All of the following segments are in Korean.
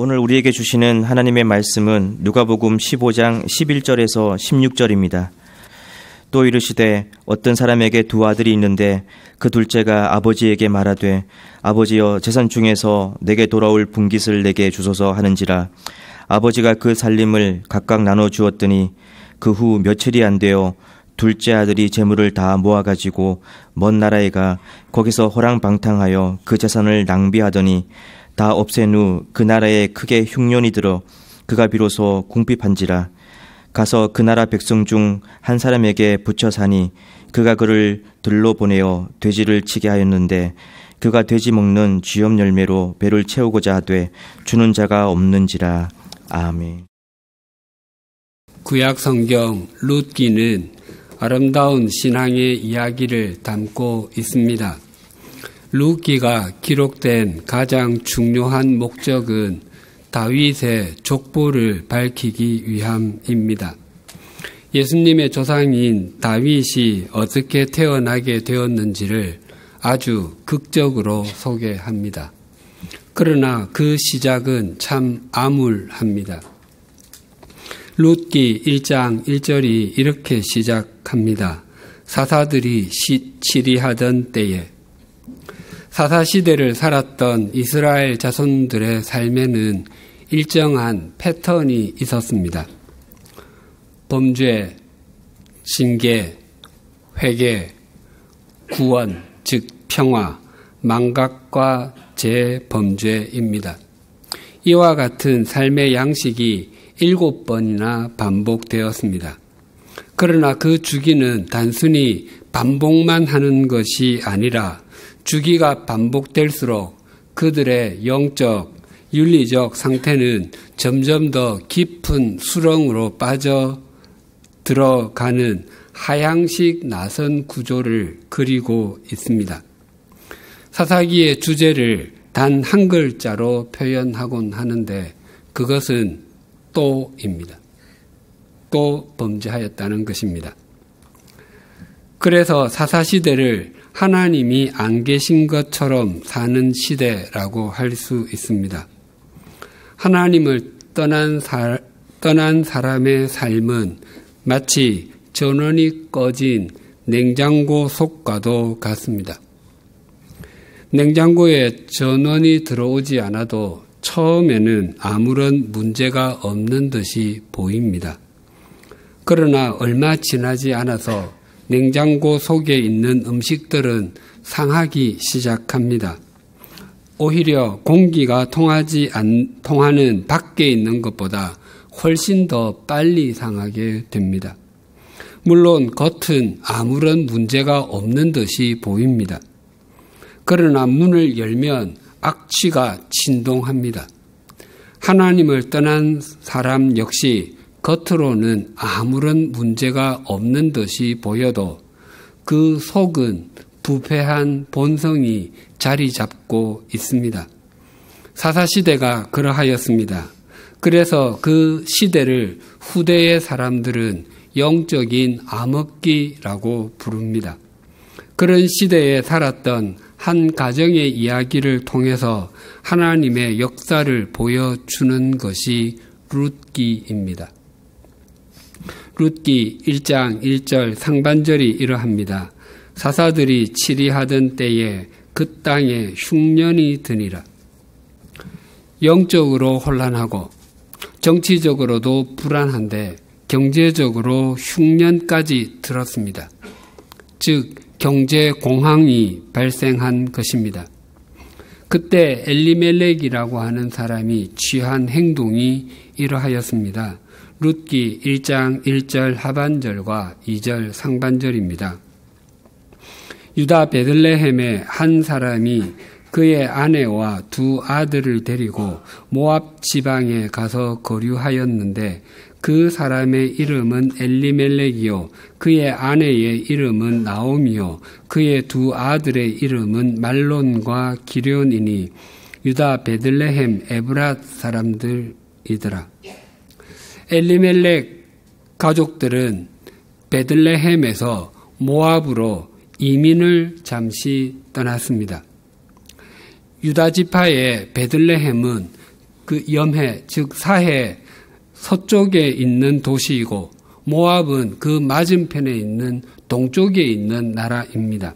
오늘 우리에게 주시는 하나님의 말씀은 누가복음 15장 11절에서 16절입니다. 또 이르시되 어떤 사람에게 두 아들이 있는데 그 둘째가 아버지에게 말하되 아버지여 재산 중에서 내게 돌아올 분깃을 내게 주소서 하는지라. 아버지가 그 살림을 각각 나눠 주었더니 그 후 며칠이 안 되어 둘째 아들이 재물을 다 모아가지고 먼 나라에 가 거기서 호랑방탕하여 그 재산을 낭비하더니 다 없앤 후 그 나라에 크게 흉년이 들어 그가 비로소 궁핍한지라. 가서 그 나라 백성 중 한 사람에게 붙여 사니 그가 그를 들로 보내어 돼지를 치게 하였는데 그가 돼지 먹는 쥐염 열매로 배를 채우고자 하되 주는 자가 없는지라. 아멘. 구약 성경 룻기는 아름다운 신앙의 이야기를 담고 있습니다. 룻기가 기록된 가장 중요한 목적은 다윗의 족보를 밝히기 위함입니다. 예수님의 조상인 다윗이 어떻게 태어나게 되었는지를 아주 극적으로 소개합니다. 그러나 그 시작은 참 암울합니다. 룻기 1장 1절이 이렇게 시작합니다. 사사들이 치리하던 때에. 사사시대를 살았던 이스라엘 자손들의 삶에는 일정한 패턴이 있었습니다. 범죄, 징계, 회개, 구원, 즉 평화, 망각과 재범죄입니다. 이와 같은 삶의 양식이 7번이나 반복되었습니다. 그러나 그 주기는 단순히 반복만 하는 것이 아니라 주기가 반복될수록 그들의 영적, 윤리적 상태는 점점 더 깊은 수렁으로 빠져 들어가는 하향식 나선 구조를 그리고 있습니다. 사사기의 주제를 단 한 글자로 표현하곤 하는데 그것은 또입니다. 또 범죄하였다는 것입니다. 그래서 사사시대를 하나님이 안 계신 것처럼 사는 시대라고 할 수 있습니다. 하나님을 떠난 사람의 삶은 마치 전원이 꺼진 냉장고 속과도 같습니다. 냉장고에 전원이 들어오지 않아도 처음에는 아무런 문제가 없는 듯이 보입니다. 그러나 얼마 지나지 않아서 냉장고 속에 있는 음식들은 상하기 시작합니다. 오히려 공기가 통하는 밖에 있는 것보다 훨씬 더 빨리 상하게 됩니다. 물론 겉은 아무런 문제가 없는 듯이 보입니다. 그러나 문을 열면 악취가 진동합니다. 하나님을 떠난 사람 역시 겉으로는 아무런 문제가 없는 듯이 보여도 그 속은 부패한 본성이 자리 잡고 있습니다. 사사시대가 그러하였습니다. 그래서 그 시대를 후대의 사람들은 영적인 암흑기라고 부릅니다. 그런 시대에 살았던 한 가정의 이야기를 통해서 하나님의 역사를 보여주는 것이 룻기입니다. 룻기 1장 1절 상반절이 이러합니다. 사사들이 치리하던 때에 그 땅에 흉년이 드니라. 영적으로 혼란하고 정치적으로도 불안한데 경제적으로 흉년까지 들었습니다. 즉 경제 공황이 발생한 것입니다. 그때 엘리멜렉이라고 하는 사람이 취한 행동이 이러하였습니다. 룻기 1장 1절 하반절과 2절 상반절입니다. 유다 베들레헴의 한 사람이 그의 아내와 두 아들을 데리고 모압 지방에 가서 거류하였는데 그 사람의 이름은 엘리멜렉이요 그의 아내의 이름은 나오미요 그의 두 아들의 이름은 말론과 기럧이니 유다 베들레헴 에브랏 사람들이더라. 엘리멜렉 가족들은 베들레헴에서 모압으로 이민을 잠시 떠났습니다. 유다 지파의 베들레헴은 그 염해, 즉 사해 서쪽에 있는 도시이고 모압은 그 맞은편에 있는 동쪽에 있는 나라입니다.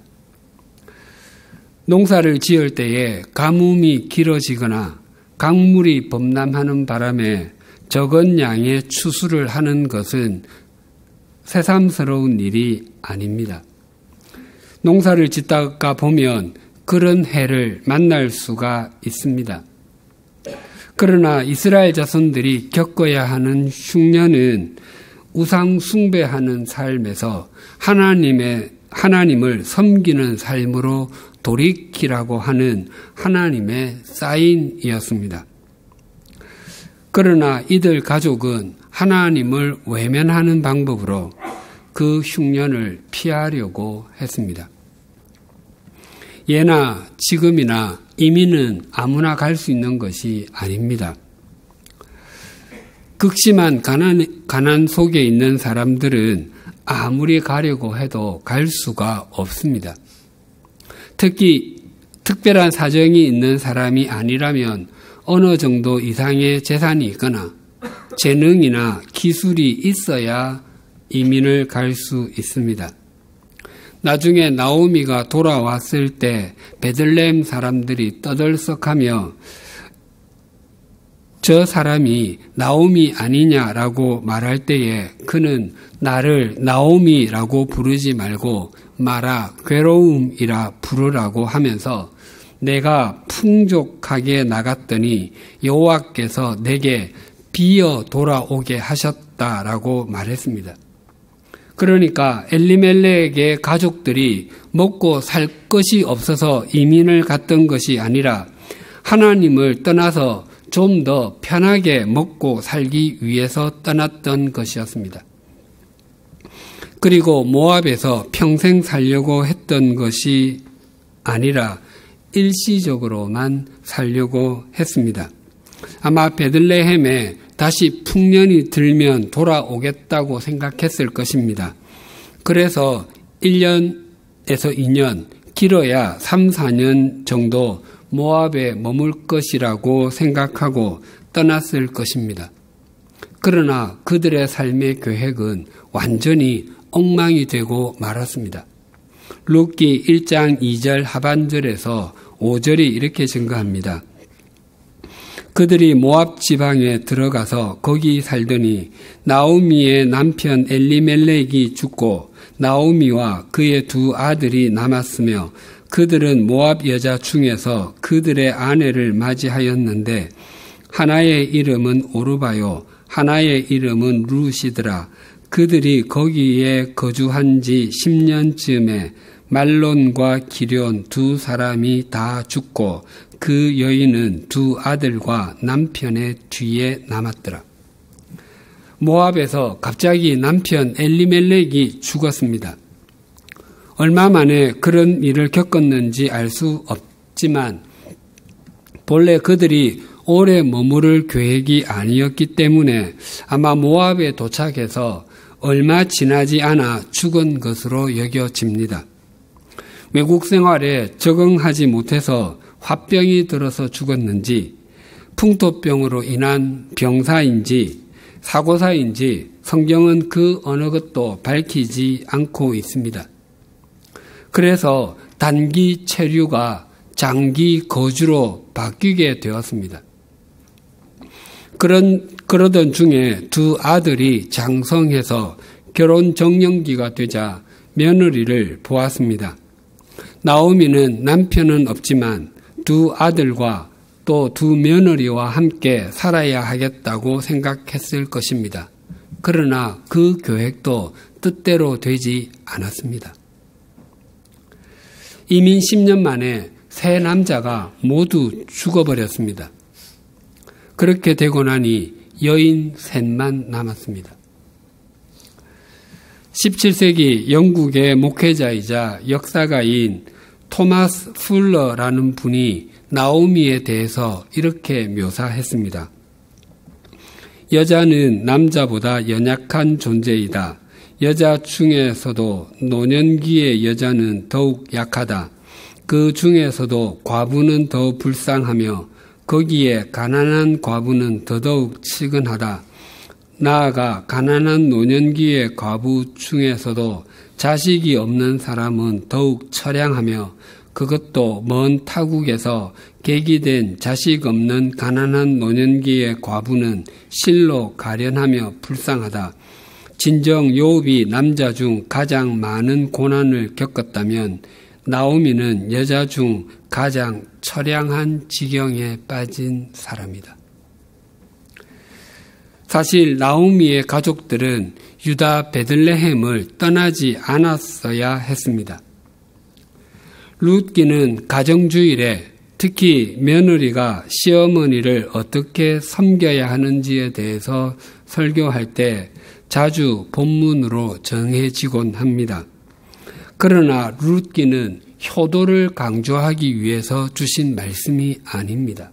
농사를 지을 때에 가뭄이 길어지거나 강물이 범람하는 바람에 적은 양의 추수를 하는 것은 새삼스러운 일이 아닙니다. 농사를 짓다가 보면 그런 해를 만날 수가 있습니다. 그러나 이스라엘 자손들이 겪어야 하는 흉년은 우상 숭배하는 삶에서 하나님을 섬기는 삶으로 돌이키라고 하는 하나님의 사인이었습니다. 그러나 이들 가족은 하나님을 외면하는 방법으로 그 흉년을 피하려고 했습니다. 예나 지금이나 이민은 아무나 갈 수 있는 것이 아닙니다. 극심한 가난 속에 있는 사람들은 아무리 가려고 해도 갈 수가 없습니다. 특히 특별한 사정이 있는 사람이 아니라면 어느 정도 이상의 재산이 있거나 재능이나 기술이 있어야 이민을 갈 수 있습니다. 나중에 나오미가 돌아왔을 때 베들레헴 사람들이 떠들썩하며 저 사람이 나오미 아니냐라고 말할 때에 그는 나를 나오미라고 부르지 말고 마라 괴로움이라 부르라고 하면서 내가 풍족하게 나갔더니 여호와께서 내게 비어 돌아오게 하셨다라고 말했습니다. 그러니까 엘리멜렉의 가족들이 먹고 살 것이 없어서 이민을 갔던 것이 아니라 하나님을 떠나서 좀 더 편하게 먹고 살기 위해서 떠났던 것이었습니다. 그리고 모압에서 평생 살려고 했던 것이 아니라 일시적으로만 살려고 했습니다. 아마 베들레헴에 다시 풍년이 들면 돌아오겠다고 생각했을 것입니다. 그래서 1년에서 2년, 길어야 3, 4년 정도 모압에 머물 것이라고 생각하고 떠났을 것입니다. 그러나 그들의 삶의 계획은 완전히 엉망이 되고 말았습니다. 룻기 1장 2절 하반절에서 5절이 이렇게 증거합니다. 그들이 모압 지방에 들어가서 거기 살더니 나오미의 남편 엘리멜렉이 죽고 나오미와 그의 두 아들이 남았으며 그들은 모압 여자 중에서 그들의 아내를 맞이하였는데 하나의 이름은 오르바요 하나의 이름은 룻이더라. 그들이 거기에 거주한 지 10년쯤에 말론과 기럨 두 사람이 다 죽고 그 여인은 두 아들과 남편의 뒤에 남았더라. 모압에서 갑자기 남편 엘리멜렉이 죽었습니다. 얼마 만에 그런 일을 겪었는지 알 수 없지만 본래 그들이 오래 머무를 계획이 아니었기 때문에 아마 모압에 도착해서 얼마 지나지 않아 죽은 것으로 여겨집니다. 외국 생활에 적응하지 못해서 화병이 들어서 죽었는지 풍토병으로 인한 병사인지 사고사인지 성경은 그 어느 것도 밝히지 않고 있습니다. 그래서 단기 체류가 장기 거주로 바뀌게 되었습니다. 그러던 중에 두 아들이 장성해서 결혼 정년기가 되자 며느리를 보았습니다. 나오미는 남편은 없지만 두 아들과 또 두 며느리와 함께 살아야 하겠다고 생각했을 것입니다. 그러나 그 계획도 뜻대로 되지 않았습니다. 이민 10년 만에 세 남자가 모두 죽어버렸습니다. 그렇게 되고 나니 여인 셋만 남았습니다. 17세기 영국의 목회자이자 역사가인 토마스 풀러라는 분이 나오미에 대해서 이렇게 묘사했습니다. 여자는 남자보다 연약한 존재이다. 여자 중에서도 노년기의 여자는 더욱 약하다. 그 중에서도 과부는 더 불쌍하며 거기에 가난한 과부는 더더욱 측은하다. 나아가 가난한 노년기의 과부 중에서도 자식이 없는 사람은 더욱 처량하며 그것도 먼 타국에서 계기된 자식 없는 가난한 노년기의 과부는 실로 가련하며 불쌍하다. 진정 욥이 남자 중 가장 많은 고난을 겪었다면 나오미는 여자 중 가장 처량한 지경에 빠진 사람이다. 사실 나오미의 가족들은 유다 베들레헴을 떠나지 않았어야 했습니다. 룻기는 가정주일에 특히 며느리가 시어머니를 어떻게 섬겨야 하는지에 대해서 설교할 때 자주 본문으로 정해지곤 합니다. 그러나 룻기는 효도를 강조하기 위해서 주신 말씀이 아닙니다.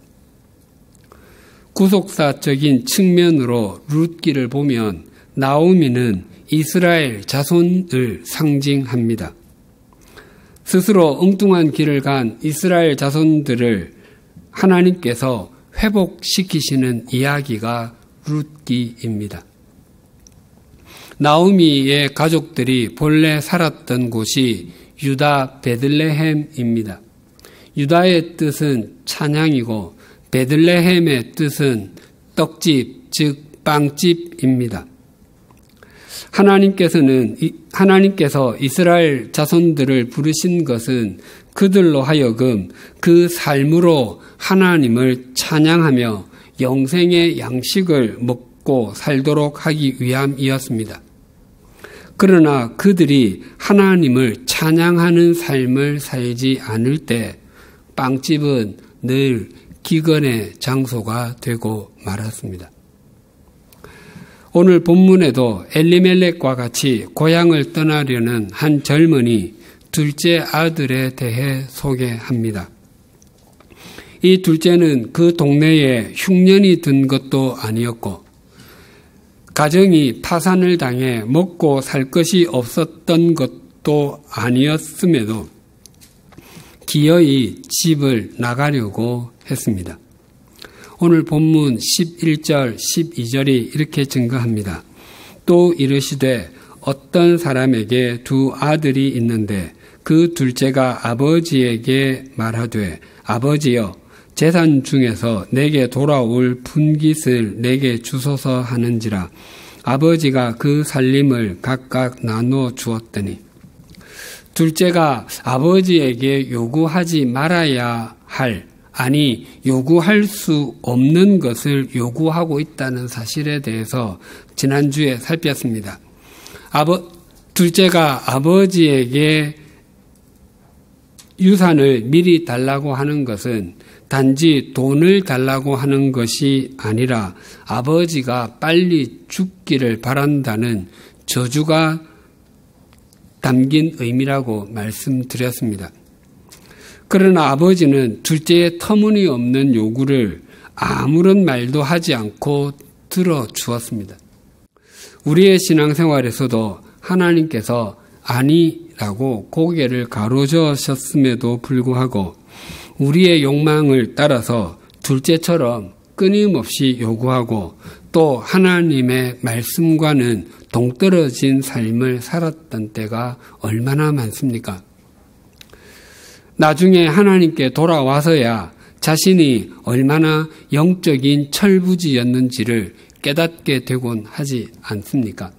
구속사적인 측면으로 룻기를 보면 나오미는 이스라엘 자손을 상징합니다. 스스로 엉뚱한 길을 간 이스라엘 자손들을 하나님께서 회복시키시는 이야기가 룻기입니다. 나오미의 가족들이 본래 살았던 곳이 유다 베들레헴입니다. 유다의 뜻은 찬양이고 베들레헴의 뜻은 떡집, 즉 빵집입니다. 하나님께서 이스라엘 자손들을 부르신 것은 그들로 하여금 그 삶으로 하나님을 찬양하며 영생의 양식을 먹고 살도록 하기 위함이었습니다. 그러나 그들이 하나님을 찬양하는 삶을 살지 않을 때 빵집은 늘 기근의 장소가 되고 말았습니다. 오늘 본문에도 엘리멜렉과 같이 고향을 떠나려는 한 젊은이 둘째 아들에 대해 소개합니다. 이 둘째는 그 동네에 흉년이 든 것도 아니었고 가정이 파산을 당해 먹고 살 것이 없었던 것도 아니었음에도 기어이 집을 나가려고 했습니다. 오늘 본문 11절, 12절이 이렇게 증거합니다. 또 이르시되 어떤 사람에게 두 아들이 있는데 그 둘째가 아버지에게 말하되 아버지여 재산 중에서 내게 돌아올 분깃을 내게 주소서 하는지라 아버지가 그 살림을 각각 나누어 주었더니 둘째가 아버지에게 요구하지 말아야 할 아니 요구할 수 없는 것을 요구하고 있다는 사실에 대해서 지난주에 살폈습니다. 둘째가 아버지에게 유산을 미리 달라고 하는 것은 단지 돈을 달라고 하는 것이 아니라 아버지가 빨리 죽기를 바란다는 저주가 담긴 의미라고 말씀드렸습니다. 그러나 아버지는 둘째의 터무니없는 요구를 아무런 말도 하지 않고 들어주었습니다. 우리의 신앙생활에서도 하나님께서 아니라고 고개를 가로저으셨음에도 불구하고 우리의 욕망을 따라서 둘째처럼 끊임없이 요구하고 또 하나님의 말씀과는 동떨어진 삶을 살았던 때가 얼마나 많습니까? 나중에 하나님께 돌아와서야 자신이 얼마나 영적인 철부지였는지를 깨닫게 되곤 하지 않습니까?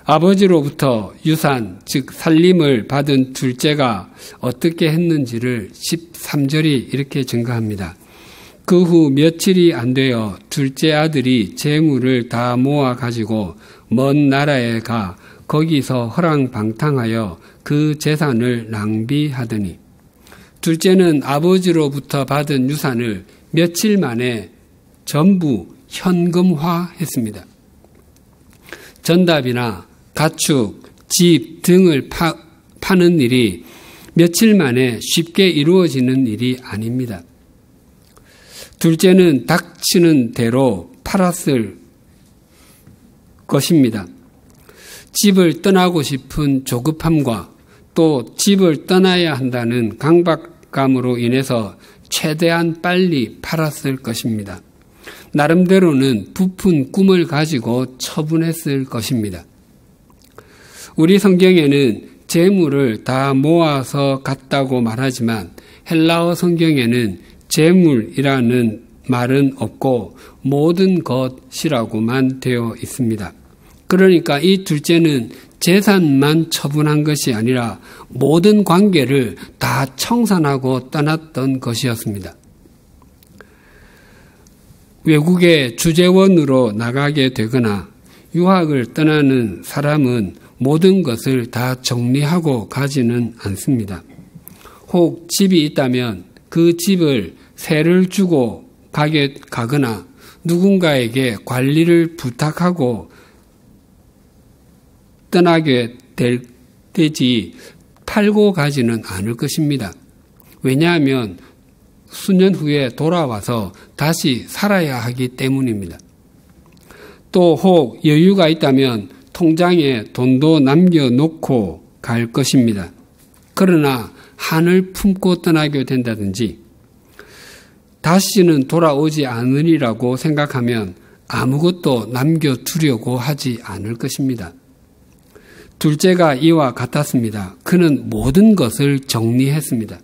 아버지로부터 유산, 즉 살림을 받은 둘째가 어떻게 했는지를 13절이 이렇게 증거합니다. 그 후 며칠이 안 되어 둘째 아들이 재물을 다 모아 가지고 먼 나라에 가 거기서 허랑방탕하여 그 재산을 낭비하더니 둘째는 아버지로부터 받은 유산을 며칠 만에 전부 현금화했습니다. 전답이나 가축, 집 등을 파는 일이 며칠 만에 쉽게 이루어지는 일이 아닙니다. 둘째는 닥치는 대로 팔았을 것입니다. 집을 떠나고 싶은 조급함과 또 집을 떠나야 한다는 강박감으로 인해서 최대한 빨리 팔았을 것입니다. 나름대로는 부푼 꿈을 가지고 처분했을 것입니다. 우리 성경에는 재물을 다 모아서 갔다고 말하지만 헬라어 성경에는 재물이라는 말은 없고 모든 것이라고만 되어 있습니다. 그러니까 이 둘째는 재산만 처분한 것이 아니라 모든 관계를 다 청산하고 떠났던 것이었습니다. 외국에 주재원으로 나가게 되거나 유학을 떠나는 사람은 모든 것을 다 정리하고 가지는 않습니다. 혹 집이 있다면 그 집을 세를 주고 가거나 누군가에게 관리를 부탁하고 떠나게 되지 팔고 가지는 않을 것입니다. 왜냐하면 수년 후에 돌아와서 다시 살아야 하기 때문입니다. 또 혹 여유가 있다면 통장에 돈도 남겨놓고 갈 것입니다. 그러나 한을 품고 떠나게 된다든지 다시는 돌아오지 않으리라고 생각하면 아무것도 남겨두려고 하지 않을 것입니다. 둘째가 이와 같았습니다. 그는 모든 것을 정리했습니다.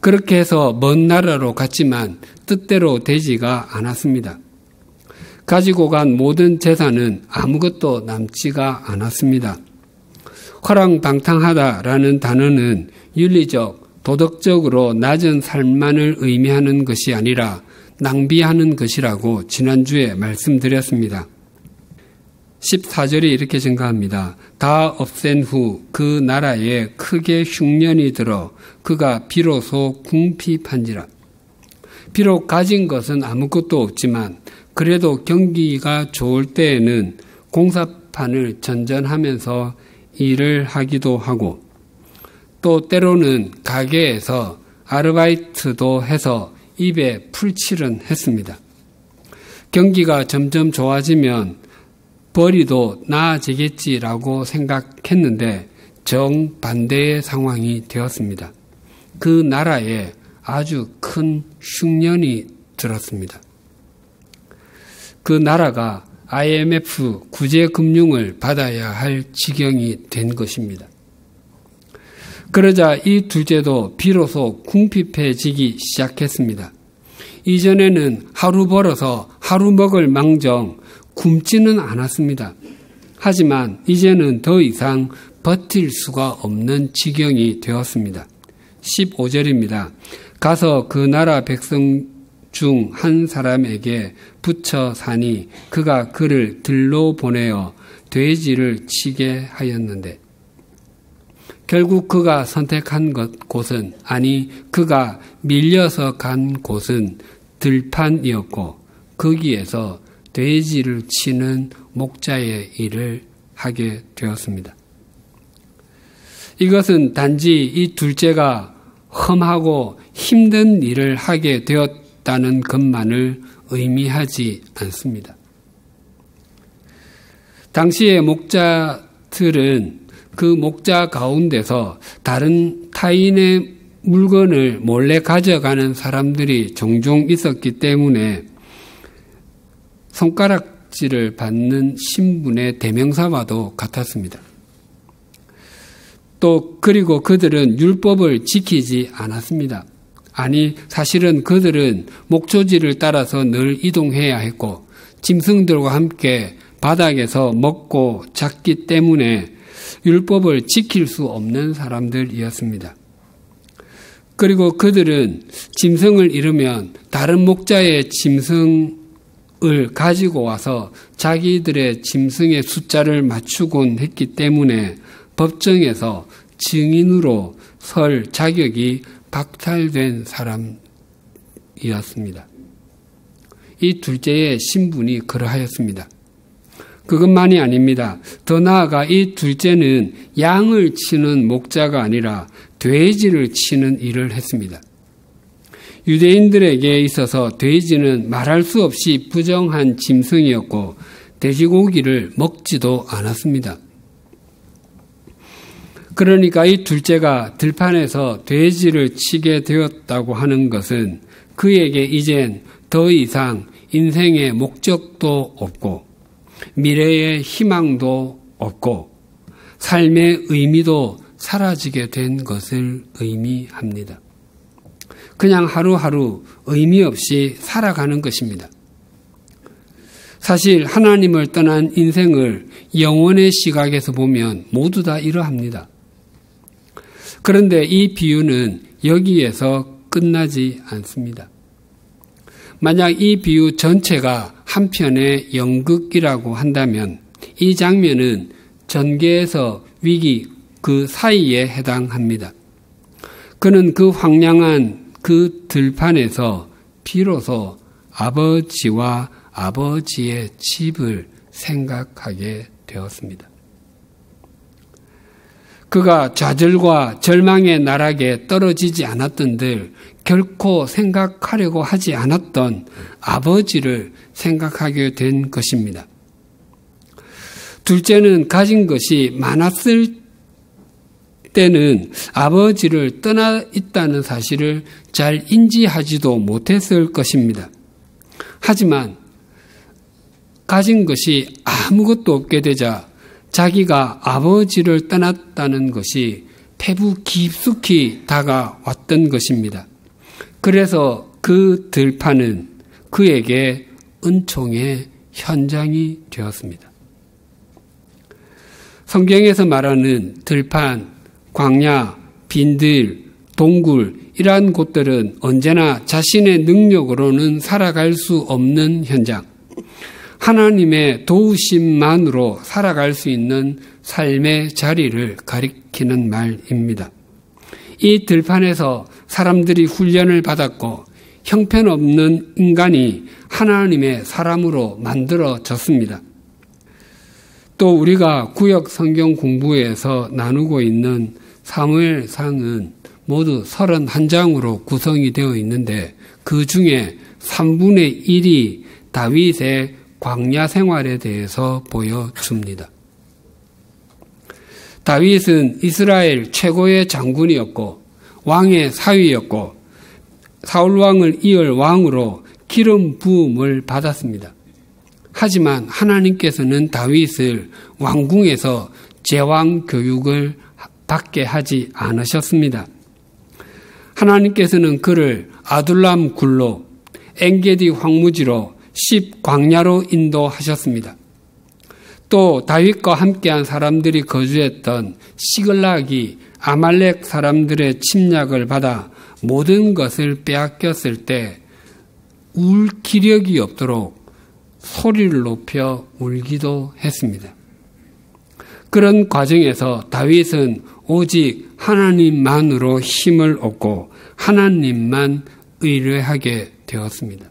그렇게 해서 먼 나라로 갔지만 뜻대로 되지가 않았습니다. 가지고 간 모든 재산은 아무것도 남지가 않았습니다. 허랑방탕하다라는 단어는 윤리적, 도덕적으로 낮은 삶만을 의미하는 것이 아니라 낭비하는 것이라고 지난주에 말씀드렸습니다. 14절이 이렇게 증가합니다. 다 없앤 후 그 나라에 크게 흉년이 들어 그가 비로소 궁핍한지라. 비록 가진 것은 아무것도 없지만 그래도 경기가 좋을 때에는 공사판을 전전하면서 일을 하기도 하고 또 때로는 가게에서 아르바이트도 해서 입에 풀칠은 했습니다. 경기가 점점 좋아지면 벌이도 나아지겠지라고 생각했는데 정반대의 상황이 되었습니다. 그 나라에 아주 큰 흉년이 들었습니다. 그 나라가 IMF 구제금융을 받아야 할 지경이 된 것입니다. 그러자 이 둘째도 비로소 궁핍해지기 시작했습니다. 이전에는 하루 벌어서 하루 먹을 망정 굶지는 않았습니다. 하지만 이제는 더 이상 버틸 수가 없는 지경이 되었습니다. 15절입니다. 가서 그 나라 백성 중 한 사람에게 붙여 사니 그가 그를 들로 보내어 돼지를 치게 하였는데 결국 그가 선택한 곳은 아니 그가 밀려서 간 곳은 들판이었고 거기에서 돼지를 치는 목자의 일을 하게 되었습니다. 이것은 단지 이 둘째가 험하고 힘든 일을 하게 되었다는 것만을 의미하지 않습니다. 당시의 목자들은 그 목자 가운데서 다른 타인의 물건을 몰래 가져가는 사람들이 종종 있었기 때문에 손가락질을 받는 신분의 대명사와도 같았습니다. 또 그리고 그들은 율법을 지키지 않았습니다. 아니 사실은 그들은 목초지를 따라서 늘 이동해야 했고 짐승들과 함께 바닥에서 먹고 잤기 때문에 율법을 지킬 수 없는 사람들이었습니다. 그리고 그들은 짐승을 잃으면 다른 목자의 짐승을 가지고 와서 자기들의 짐승의 숫자를 맞추곤 했기 때문에 법정에서 증인으로 설 자격이 박탈된 사람이었습니다. 이 둘째의 신분이 그러하였습니다. 그것만이 아닙니다. 더 나아가 이 둘째는 양을 치는 목자가 아니라 돼지를 치는 일을 했습니다. 유대인들에게 있어서 돼지는 말할 수 없이 부정한 짐승이었고 돼지고기를 먹지도 않았습니다. 그러니까 이 둘째가 들판에서 돼지를 치게 되었다고 하는 것은 그에게 이젠 더 이상 인생의 목적도 없고 미래의 희망도 없고 삶의 의미도 사라지게 된 것을 의미합니다. 그냥 하루하루 의미 없이 살아가는 것입니다. 사실 하나님을 떠난 인생을 영혼의 시각에서 보면 모두 다 이러합니다. 그런데 이 비유는 여기에서 끝나지 않습니다. 만약 이 비유 전체가 한 편의 연극이라고 한다면 이 장면은 전개에서 위기 그 사이에 해당합니다. 그는 그 황량한 그 들판에서 비로소 아버지와 아버지의 집을 생각하게 되었습니다. 그가 좌절과 절망의 나락에 떨어지지 않았던들 결코 생각하려고 하지 않았던 아버지를 생각하게 된 것입니다. 둘째는 가진 것이 많았을 때는 아버지를 떠나 있다는 사실을 잘 인지하지도 못했을 것입니다. 하지만 가진 것이 아무것도 없게 되자 자기가 아버지를 떠났다는 것이 패부 깊숙이 다가왔던 것입니다. 그래서 그 들판은 그에게 은총의 현장이 되었습니다. 성경에서 말하는 들판, 광야, 빈들, 동굴 이러한 곳들은 언제나 자신의 능력으로는 살아갈 수 없는 현장, 하나님의 도우심만으로 살아갈 수 있는 삶의 자리를 가리키는 말입니다. 이 들판에서 사람들이 훈련을 받았고 형편없는 인간이 하나님의 사람으로 만들어졌습니다. 또 우리가 구역 성경 공부에서 나누고 있는 사무엘상은 모두 31장으로 구성이 되어 있는데 그 중에 3분의 1이 다윗의 광야 생활에 대해서 보여줍니다. 다윗은 이스라엘 최고의 장군이었고 왕의 사위였고 사울 왕을 이을 왕으로 기름 부음을 받았습니다. 하지만 하나님께서는 다윗을 왕궁에서 제왕 교육을 받게 하지 않으셨습니다. 하나님께서는 그를 아둘람 굴로 엔게디 황무지로 광야로 인도하셨습니다. 또 다윗과 함께한 사람들이 거주했던 시글락이 아말렉 사람들의 침략을 받아 모든 것을 빼앗겼을 때 울 기력이 없도록 소리를 높여 울기도 했습니다. 그런 과정에서 다윗은 오직 하나님만으로 힘을 얻고 하나님만 의뢰하게 되었습니다.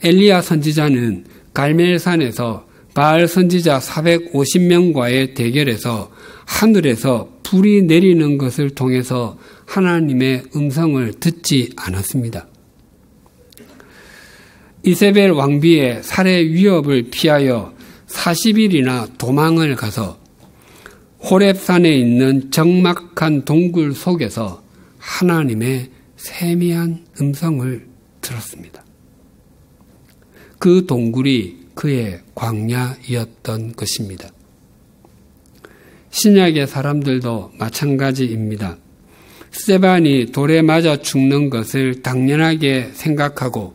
엘리야 선지자는 갈멜산에서 바알 선지자 450명과의 대결에서 하늘에서 불이 내리는 것을 통해서 하나님의 음성을 듣지 않았습니다. 이세벨 왕비의 살해 위협을 피하여 40일이나 도망을 가서 호렙산에 있는 적막한 동굴 속에서 하나님의 세미한 음성을 들었습니다. 그 동굴이 그의 광야이었던 것입니다. 신약의 사람들도 마찬가지입니다. 스데반이 돌에 맞아 죽는 것을 당연하게 생각하고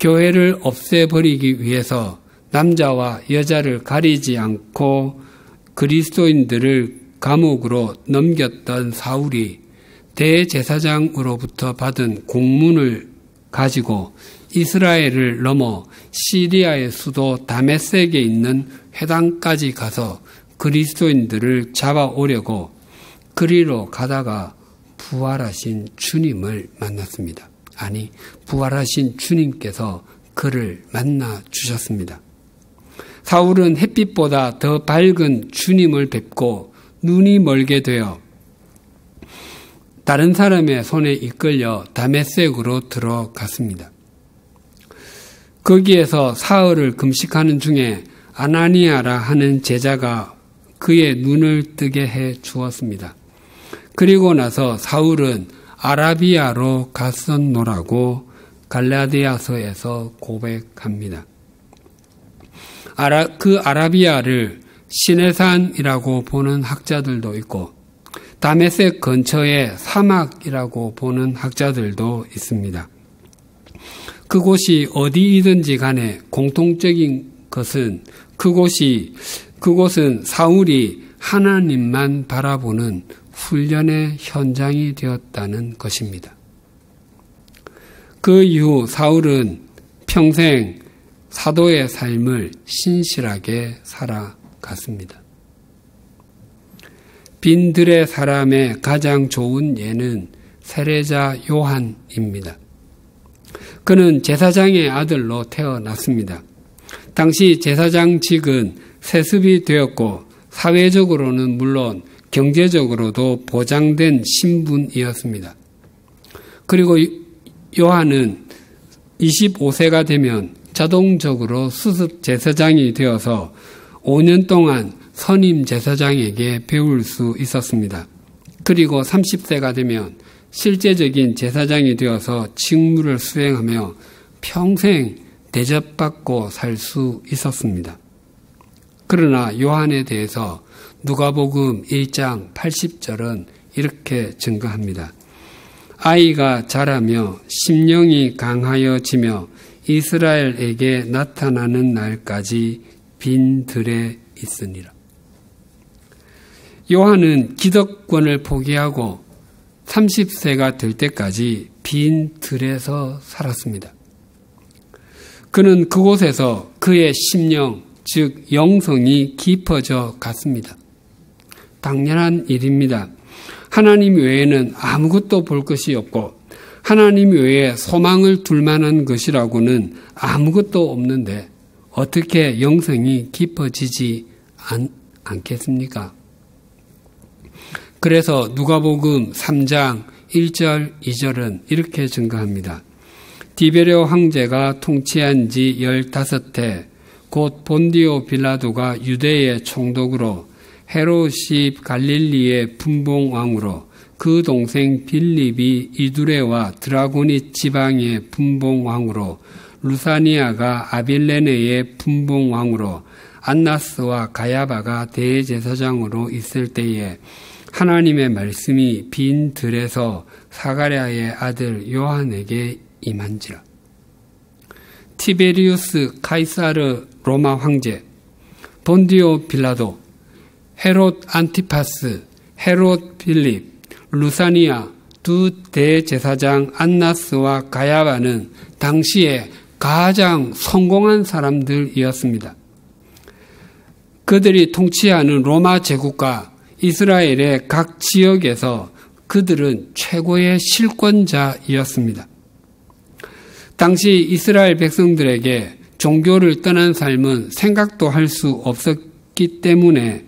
교회를 없애버리기 위해서 남자와 여자를 가리지 않고 그리스도인들을 감옥으로 넘겼던 사울이 대제사장으로부터 받은 공문을 가지고 이스라엘을 넘어 시리아의 수도 다메섹에 있는 회당까지 가서 그리스도인들을 잡아오려고 그리로 가다가 부활하신 주님을 만났습니다. 아니, 부활하신 주님께서 그를 만나 주셨습니다. 사울은 햇빛보다 더 밝은 주님을 뵙고 눈이 멀게 되어 다른 사람의 손에 이끌려 다메섹으로 들어갔습니다. 거기에서 사흘을 금식하는 중에 아나니아라 하는 제자가 그의 눈을 뜨게 해 주었습니다. 그리고 나서 사울은 아라비아로 갔었노라고 갈라디아서에서 고백합니다. 그 아라비아를 시내산이라고 보는 학자들도 있고 다메섹 근처의 사막이라고 보는 학자들도 있습니다. 그곳이 어디이든지 간에 공통적인 것은 그곳은 사울이 하나님만 바라보는 훈련의 현장이 되었다는 것입니다. 그 이후 사울은 평생 사도의 삶을 신실하게 살아갔습니다. 빈들의 사람의 가장 좋은 예는 세례자 요한입니다. 그는 제사장의 아들로 태어났습니다. 당시 제사장직은 세습이 되었고 사회적으로는 물론 경제적으로도 보장된 신분이었습니다. 그리고 요한은 25세가 되면 자동적으로 수습 제사장이 되어서 5년 동안 선임 제사장에게 배울 수 있었습니다. 그리고 30세가 되면 실제적인 제사장이 되어서 직무를 수행하며 평생 대접받고 살 수 있었습니다. 그러나 요한에 대해서 누가복음 1장 80절은 이렇게 증거합니다. 아이가 자라며 심령이 강하여지며 이스라엘에게 나타나는 날까지 빈 들에 있으니라. 요한은 기득권을 포기하고 30세가 될 때까지 빈 들에서 살았습니다. 그는 그곳에서 그의 심령, 즉 영성이 깊어져 갔습니다. 당연한 일입니다. 하나님 외에는 아무것도 볼 것이 없고 하나님 외에 소망을 둘 만한 것이라고는 아무것도 없는데 어떻게 영성이 깊어지지 않겠습니까? 그래서 누가복음 3장 1절 2절은 이렇게 증거합니다. 디베레오 황제가 통치한 지 15해 곧 본디오 빌라도가 유대의 총독으로 헤롯이 갈릴리의 분봉왕으로 그 동생 빌립이 이두레와 드라고니 지방의 분봉왕으로 루사니아가 아빌레네의 분봉왕으로 안나스와 가야바가 대제사장으로 있을 때에 하나님의 말씀이 빈 들에서 사가랴의 아들 요한에게 임한지라. 티베리우스 카이사르 로마 황제, 본디오 빌라도, 헤롯 안티파스, 헤롯 빌립, 루사니아 두 대제사장 안나스와 가야바는 당시에 가장 성공한 사람들이었습니다. 그들이 통치하는 로마 제국과 이스라엘의 각 지역에서 그들은 최고의 실권자이었습니다. 당시 이스라엘 백성들에게 종교를 떠난 삶은 생각도 할 수 없었기 때문에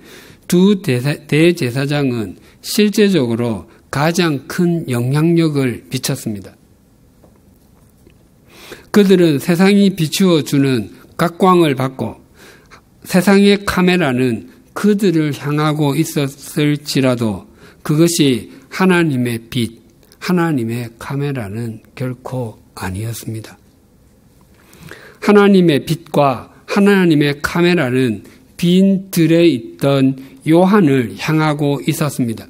두 대제사장은 실제적으로 가장 큰 영향력을 미쳤습니다. 그들은 세상이 비추어 주는 각광을 받고 세상의 카메라는 그들을 향하고 있었을지라도 그것이 하나님의 빛, 하나님의 카메라는 결코 아니었습니다. 하나님의 빛과 하나님의 카메라는 빈 들에 있던 요한을 향하고 있었습니다.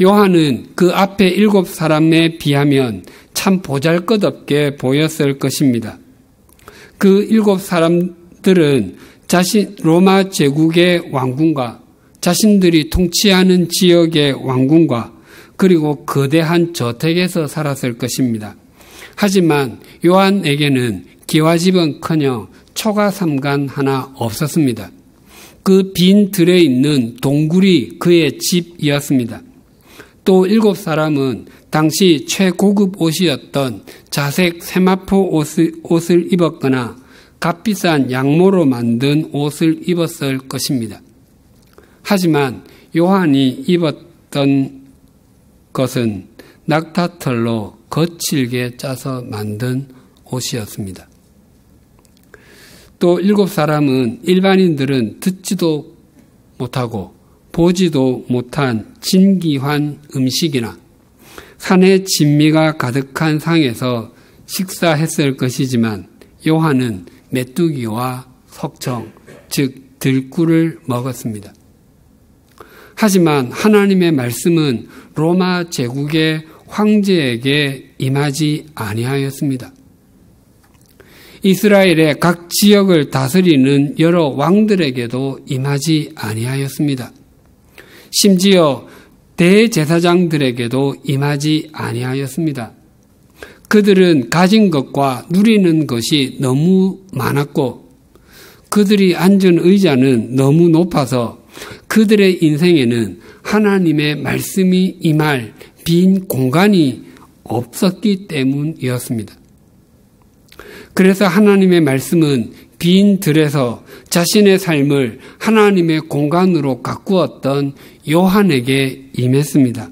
요한은 그 앞에 7사람에 비하면 참 보잘것없게 보였을 것입니다. 그 7사람들은 로마 제국의 왕궁과 자신들이 통치하는 지역의 왕궁과 그리고 거대한 저택에서 살았을 것입니다. 하지만 요한에게는 기와집은커녕 초가삼간 하나 없었습니다. 그 빈 들에 있는 동굴이 그의 집이었습니다. 또 7사람은 당시 최고급 옷이었던 자색 세마포 옷을 입었거나 값비싼 양모로 만든 옷을 입었을 것입니다. 하지만 요한이 입었던 것은 낙타털로 거칠게 짜서 만든 옷이었습니다. 또 7사람은 일반인들은 듣지도 못하고 보지도 못한 진귀한 음식이나 산의 진미가 가득한 상에서 식사했을 것이지만 요한은 메뚜기와 석청, 즉 들꿀을 먹었습니다. 하지만 하나님의 말씀은 로마 제국의 황제에게 임하지 아니하였습니다. 이스라엘의 각 지역을 다스리는 여러 왕들에게도 임하지 아니하였습니다. 심지어 대제사장들에게도 임하지 아니하였습니다. 그들은 가진 것과 누리는 것이 너무 많았고 그들이 앉은 의자는 너무 높아서 그들의 인생에는 하나님의 말씀이 임할 빈 공간이 없었기 때문이었습니다. 그래서 하나님의 말씀은 빈 들에서 자신의 삶을 하나님의 공간으로 가꾸었던 요한에게 임했습니다.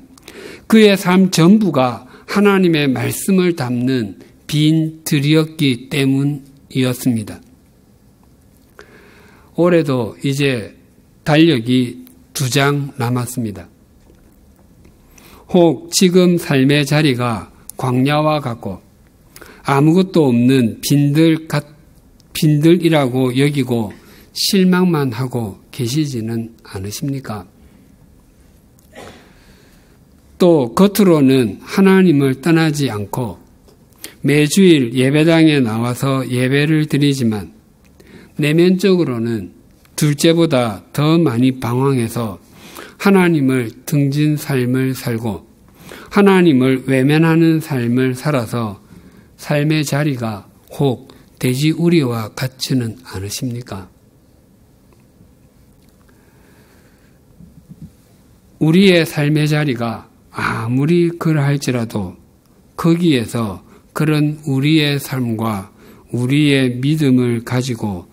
그의 삶 전부가 하나님의 말씀을 담는 빈 들이었기 때문이었습니다. 올해도 이제 달력이 2장 남았습니다. 혹 지금 삶의 자리가 광야와 같고 아무것도 없는 빈들이라고 여기고 실망만 하고 계시지는 않으십니까? 또 겉으로는 하나님을 떠나지 않고 매주일 예배당에 나와서 예배를 드리지만 내면적으로는 둘째보다 더 많이 방황해서 하나님을 등진 삶을 살고 하나님을 외면하는 삶을 살아서 삶의 자리가 혹 돼지우리와 같지는 않으십니까? 우리의 삶의 자리가 아무리 그러할지라도 거기에서 그런 우리의 삶과 우리의 믿음을 가지고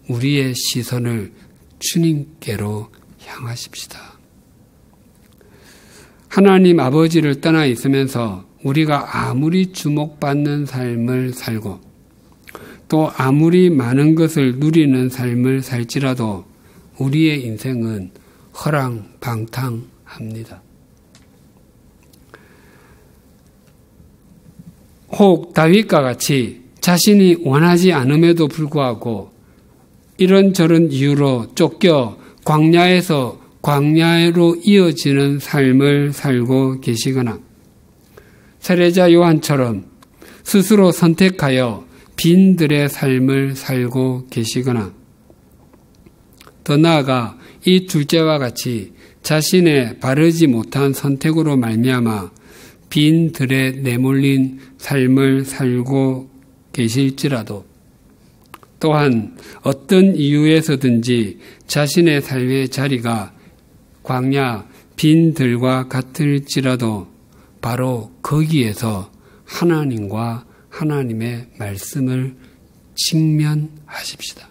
우리의 시선을 주님께로 향하십시다. 하나님 아버지를 떠나 있으면서 우리가 아무리 주목받는 삶을 살고 또 아무리 많은 것을 누리는 삶을 살지라도 우리의 인생은 허랑방탕합니다. 혹 다윗과 같이 자신이 원하지 않음에도 불구하고 이런저런 이유로 쫓겨 광야에서 광야로 이어지는 삶을 살고 계시거나 세례자 요한처럼 스스로 선택하여 빈들의 삶을 살고 계시거나 더 나아가 이 둘째와 같이 자신의 바르지 못한 선택으로 말미암아 빈들에 내몰린 삶을 살고 계실지라도 또한 어떤 이유에서든지 자신의 삶의 자리가 광야 빈들과 같을지라도 바로 거기에서 하나님과 하나님의 말씀을 직면하십시다.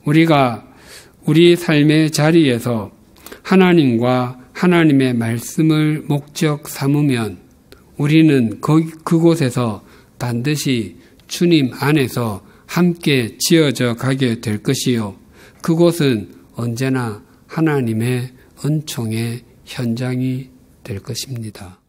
우리가 우리 삶의 자리에서 하나님과 하나님의 말씀을 목적 삼으면 우리는 그곳에서 반드시 주님 안에서 함께 지어져 가게 될 것이요. 그곳은 언제나 하나님의 은총의 현장이 될 것입니다.